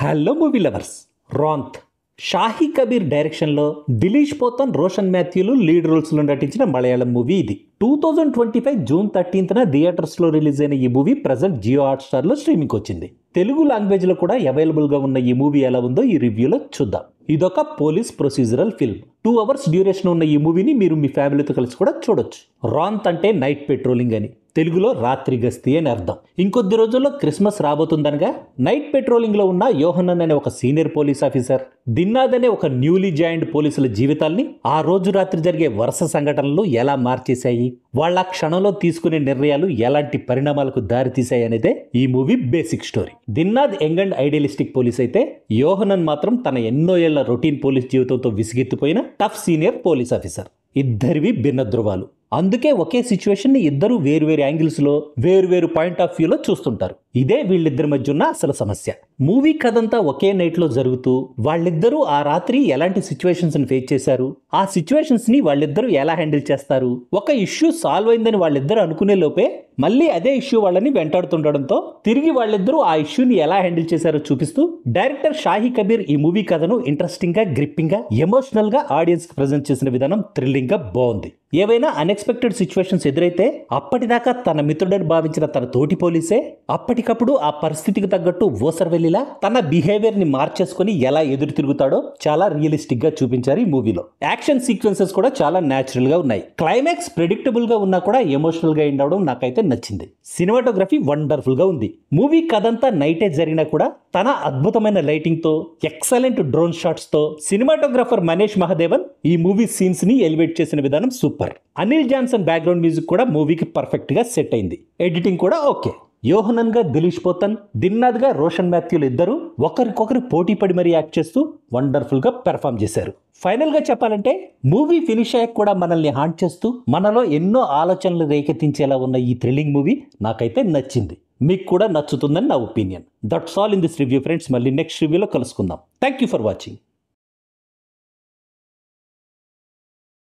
Hello movie lovers. Ronth Shahi Kabir డైరెక్షన్లో దిలీష్ పోతన్, రోషన్ మాథ్యూలు lead రోల్స్లో నటించిన మలయాళం మూవీ ఇది. 2025 జూన్ 13న థియేటర్స్లో రిలీజ్ అయిన ఈ మూవీ ప్రజెంట్ జియో హాట్స్టార్లో స్ట్రీమింగ్కి వచ్చింది. తెలుగు లాంగ్వేజ్లో కూడా అవైలబుల్గా ఉన్న ఈ మూవీ ఎలా ఉందో ఈ రివ్యూలో చూద్దాం. ఇదొక police procedural film. 2 hours duration ఉన్న ఈ మూవీని మీరు మీ ఫ్యామిలీతో కలిసి కూడా చూడొచ్చు. రాంత్ అంటే నైట్ పెట్రోలింగ్ అని, తెలుగులో రాత్రి గస్తీ అని అర్థం. ఇంకొద్ది రోజుల్లో క్రిస్మస్ రాబోతుందనగా నైట్ పెట్రోలింగ్లో ఉన్న యోహనన్ అనే ఒక సీనియర్ పోలీస్ ఆఫీసర్, దిన్నాద్ అనే ఒక న్యూలీ జాయిన్డ్ పోలీసుల జీవితాల్ని ఆ రోజు రాత్రి జరిగే వరుస సంఘటనలు ఎలా మార్చేశాయి, వాళ్ళ క్షణంలో తీసుకునే నిర్ణయాలు ఎలాంటి పరిణామాలకు దారితీశాయి అనేదే ఈ movie basic story. Dinnath young and idealistic police అయితే, యోహనన్ మాత్రం తన ఎన్నో ఏళ్ల రొటీన్ పోలీస్ జీవితంతో విసిగెత్తిపోయిన టఫ్ సీనియర్ పోలీస్ ఆఫీసర్. ఇద్దరివి భిన్న ధృవాలు. అందుకే ఒకే సిచ్యువేషన్ని ఇద్దరు వేరువేరు యాంగిల్స్లో, వేరువేరు పాయింట్ ఆఫ్ వ్యూలో చూస్తుంటారు. ఇదే వీళ్ళిద్దరి మధ్య ఉన్న అసలు సమస్య. మూవీ కథంతా ఒకే నైట్లో జరుగుతూ వాళ్ళిద్దరూ ఆ రాత్రి ఎలాంటి సిచ్యువేషన్స్ని ఫేస్ చేశారు, ఆ సిచ్యువేషన్స్ని వాళ్ళిద్దరూ ఎలా హ్యాండిల్ చేస్తారు, ఒక ఇష్యూ సాల్వ్ అయిందని వాళ్ళిద్దరూ అనుకునే లోపే మళ్ళీ అదే ఇష్యూ వాళ్ళని వెంటాడుతుండడంతో తిరిగి వాళ్ళిద్దరూ ఆ ఇష్యూని ఎలా హ్యాండిల్ చేశారో చూపిస్తూ డైరెక్టర్ షాహీ కబీర్ ఈ మూవీ కథను ఇంట్రెస్టింగ్ గా, గ్రిప్పింగ్ గా, ఎమోషనల్ గా ఆడియన్స్ కి ప్రెజెంట్ చేసిన విధానం థ్రిల్లింగ్ గా బాగుంది. ఏవైనా అన్ఎక్స్పెక్టెడ్ సిచ్యువేషన్స్ ఎదురైతే అప్పటిదాకా తన మిత్రుడని భావించిన తన తోటి పోలీసే అప్పటికప్పుడు ఆ పరిస్థితికి తగ్గట్టు ఓసర్వెల్లిలా తన బిహేవియర్ ని మార్చేసుకుని ఎలా ఎదురు తిరుగుతాడో చాలా రియలిస్టిక్ గా చూపించారు ఈ మూవీలో. యాక్షన్ సీక్వెన్సెస్ కూడా చాలా న్యాచురల్ గా ఉన్నాయి. క్లైమాక్స్ ప్రెడిక్టబుల్ గా ఉన్నా కూడా ఎమోషనల్ గా ఎండ్ అవడం నాకైతే నచ్చింది. సినిమాటోగ్రఫీ వండర్ఫుల్ గా ఉంది. మూవీ కథంతా నైటే జరిగినా కూడా తన అద్భుతమైన లైటింగ్ తో, ఎక్సలెంట్ డ్రోన్ షాట్స్ తో సినిమాటోగ్రాఫర్ మనీష్ మహాదేవన్ ఈ మూవీ సీన్స్ ని ఎలివేట్ చేసిన విధానం super. Anil Johnson background music కూడా మూవీకి పర్ఫెక్ట్ గా సెట్ అయింది. ఎడిటింగ్ కూడా ఓకే. యోహనన్ గా దిలీష్ పోతన్, దిన్నాద్ గా రోషన్ మాథ్యూలు ఇద్దరు ఒకరికొకరు పోటీ పడి మరీ యాక్ట్ చేస్తూ వండర్ఫుల్ గా పెర్ఫామ్ చేశారు. ఫైనల్ గా చెప్పాలంటే మూవీ ఫినిష్ అయ్యాక కూడా మనల్ని హాంట్ చేస్తూ మనలో ఎన్నో ఆలోచనలు రేకెత్తించేలా ఉన్న ఈ థ్రిల్లింగ్ మూవీ నాకైతే నచ్చింది. మీకు కూడా నచ్చుతుందని నా opinion. That's all in this review friends. మళ్ళీ నెక్స్ట్ రివ్యూలో కలుసుకుందాం. Thank you for watching.